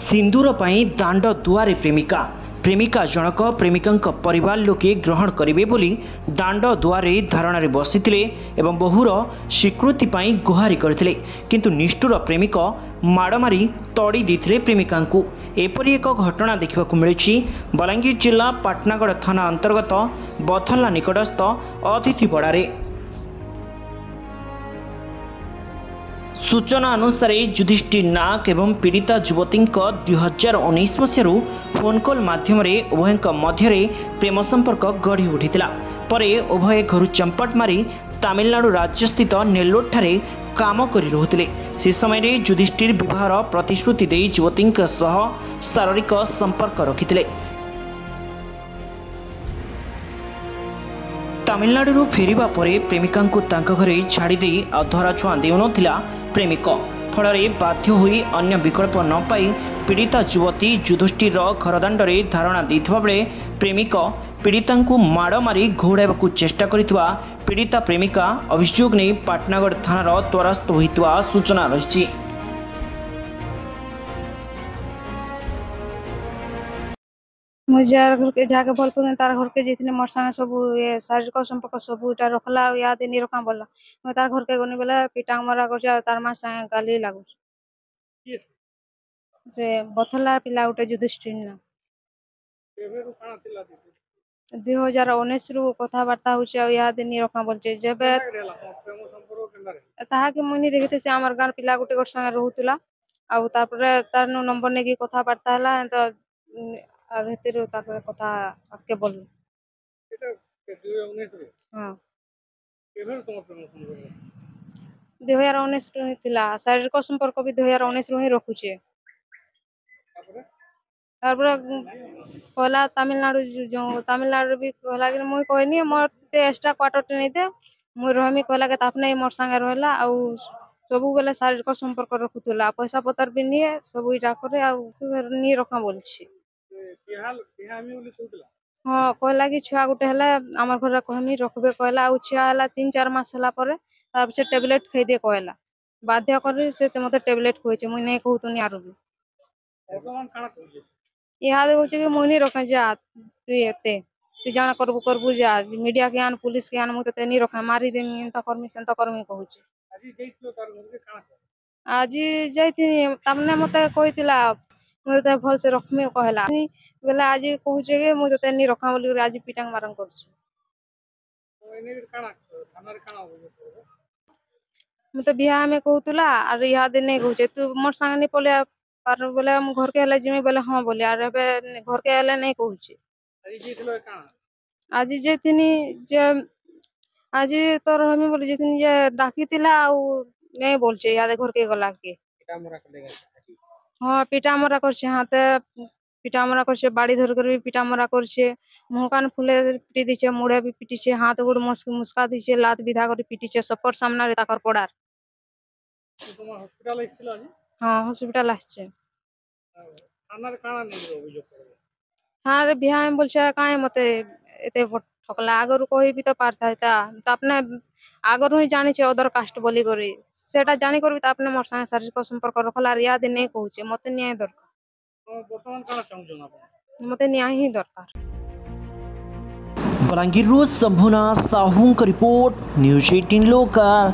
सिंदूर पाई दांड दुआरे प्रेमिका प्रेमिका जनक प्रेमिका परिवार लोके ग्रहण करेंगे बोली दांड दुआरे धारणा बसी एवं बहुर स्वीकृति पाई गुहारी करथिले किंतु निष्ठुर प्रेमिक माड़ मारी तड़ी देते प्रेमिका एपरी एक घटना देखा मिली। बलांगीर जिला पाटनागढ़ थाना अंतर्गत बथला निकटस्थ अतिथिपड़ारे सूचना अनुसार युधिष्ठिर नाग एवं पीड़िता युवती 2019 मसीह फोन कॉल माध्यम उभय मध्य प्रेम संपर्क गढ़ी उठीला। परे उभय घर चंपट मारी तमिलनाडु राज्यस्थित नेल्लोर ठारे काम करि रहुथिले। से समय युधिष्ठिर विवाहर प्रतिश्रुति दे युवती सह शारीरिक संपर्क रखिथिले। तमिलनाडु फेरिबा परे प्रेमिका घरे छाड़ी धरा छुआ देउनथिला प्रेमिक। फल बाध्य होई अन्य विकल्प न पाई पीड़िता युवती युधिष्ठिर घरदाण्डे धारणा देथिबा बेले प्रेमिक पीड़िता माड़ मारी घोड़ाइबाकू चेष्टा करितबा पीड़िता प्रेमिका अभियोग नहीं पाटनागढ़ थानार द्वारस्थ होइतबा सूचना रही। मुझे घर के जाके भल पड़े तार घर के जितने मोर संगे सब ये शारीरिक संपर्क सब इटा रखला याद नहीं रखा बोला मैं तार घर के गनी बेला पिटा मरा कर तार मां संगे गाली लागू से बथला पिला उठे युधिष्ठिर ना 2019 रु कथबार्ता होचे याद नहीं रखा बोलचे जेबे ताहा के मुनी देखते से हमर गार पिला गुटे गोट संगे रहउतला आ तापर तार नो नंबर ने की कथबार्ता हला तो और हेतिर तापर कथा आके बोल এটা 2019 रे हां केभर तुम प्रेम संपर्क 2019 रु हितला शारीरिक संपर्क भी 2019 रु ही रखुचे। तापर कहला तमिलनाडु जो तमिलनाडु भी कहला कि मुई कहनी मोते एक्स्ट्रा क्वार्टर नहीं दे मुई रहमी कहला के तापने मोर संगे रहला आ सबु बेले शारीरिक संपर्क रखुतला पैसा पतर भी नहीं सब इटा करे आ नहीं रखा बोलछि। हाँ कहला कि छुआ गुटे है आम घर कहमी रखबे कहला आ छुआ है 3-4 मास है टेबलेट खाईदे कहला बाध्य कर मत टेबलेट खुचे मुई नहीं कहतुनी आर भी इहादे होचे कि मुई नहीं रखे जा तु जाना करबू करबू जा मीडिया के आन पुलिस के आन मु तते नहीं रखे मारी देमी एंता करमी सेंता करमी कहूचे। आज जाइथिनी तमने मते कहितला मुते भल से रखमी कहला बेला आज कहूचे के मु तते नहीं रखा बोली आज पिटांग मारंग करछु मते बियाह में कहतुला और इहादे नहीं कहूचे तू मोर संग नहीं पले पर बोले हम घर के हले जिमी बोले हां बोले और घर के हले नहीं कहूचे। आज जेथिनी जे आज तोर हमी बोले जेथिनी जे डाकीतिला आ नहीं बोलचे याद घर के गला के पिटा मरा कर देगा। हां पिटा मरा करछे हाथे पिटा मरा करछे बाड़ी धर कर भी पिटा मरा करछे मुंह कान फुले पिटी दिछे मुड़े भी पिटीछे हाथ गोड़ मुस्का दिछे लात विधा कर पिटीछे सपर सामना रे ताकर पड़ार तुम्हारा हॉस्पिटल आइছিল আজি हां हॉस्पिटल आछे थाना रे काना नहीं अभियोग करबे हां रे बिहा में बोलछे काहे मते एते ठकला आगर कोई भी तो पारता था तो अपने आगर ही जानि छे अदर कास्ट बोली करी सेटा जानि करबी त अपने मोर संगे शारीरिक संपर्क रखला याद नहीं कहूचे मते न्याय दरकार वर्तमान काना चाहू आपण मते न्याय ही दरकार। Balangir Shambhunath Sahu report news 18 local.